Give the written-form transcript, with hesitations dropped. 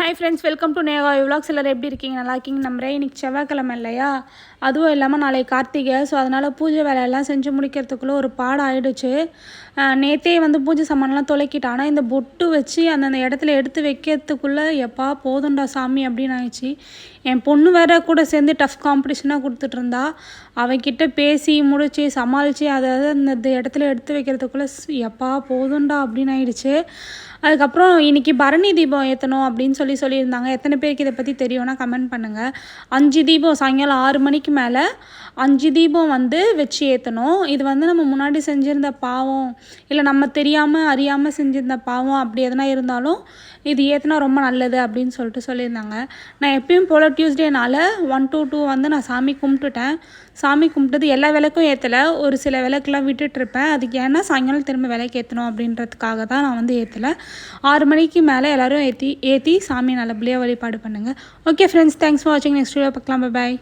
Hi friends, welcome to Neha vlogs. எல்லோரும் எப்படி இருக்கீங்க? நல்லா இருக்கீங்க நம்புறேன். இன்றைக்கி செவ்வாய்க்கிழமை இல்லையா, அதுவும் இல்லாமல் நாளைக்கு கார்த்திகை. ஸோ அதனால் பூஜை வேலையெல்லாம் செஞ்சு முடிக்கிறதுக்குள்ளே ஒரு பாடம் ஆகிடுச்சு. நேற்றே பூஜை சாமான்லாம் தொலைக்கிட்டேன். ஆனால் இந்த பொட்டு வச்சு அந்தந்த இடத்துல எடுத்து வைக்கிறதுக்குள்ளே எப்பா போதுண்டா சாமி அப்படின்னு ஆயிடுச்சு. என் பொண்ணு வேற கூட சேர்ந்து டஃப் காம்படிஷனாக கொடுத்துட்ருந்தா. அவன்கிட்ட பேசி முடித்து சமாளித்து அதாவது அந்த இடத்துல எடுத்து வைக்கிறதுக்குள்ளே எப்பா போதுண்டா அப்படின்னு ஆயிடுச்சு. அதுக்கப்புறம் இன்றைக்கி பரணி தீபம் ஏற்றணும் அப்படின்னு சொல்லியிருந்தாங்க. எத்தனை பேருக்கு இதை பற்றி தெரியும்னா கமெண்ட் பண்ணுங்கள். 5 தீபம் சாயங்காலம் 6 மணிக்கு மேலே 5 தீபம் வச்சு ஏற்றணும். இது நம்ம முன்னாடி செஞ்சுருந்த பாவம், இல்லை நம்ம தெரியாமல் அறியாமல் செஞ்சுருந்த பாவம் அப்படி எதனா இருந்தாலும் இது ஏற்றினா ரொம்ப நல்லது அப்படின்னு சொல்லியிருந்தாங்க. நான் எப்பயும் போல் டியூஸ்டேனால் 1 to 2 நான் சாமி கும்பிட்டுட்டேன். சாமி கும்பிட்டது எல்லா விளக்கும் ஏற்றலை, ஒரு சில விளக்குலாம் விட்டுட்ருப்பேன். அதுக்கு ஏன்னா சாயங்காலம் திரும்ப விளக்கு ஏற்றணும் அப்படின்றதுக்காக தான் நான் ஏற்றலை. 6 மணிக்கு மேலே எல்லோரும் ஏற்றி சாமி நல்லபடியாக வழிபாடு பண்ணுங்கள். ஓகே ஃப்ரெண்ட்ஸ், தேங்க்ஸ் ஃபார் வாட்சிங். நெக்ஸ்ட் வீடியோ பார்க்கலாம். பாய்.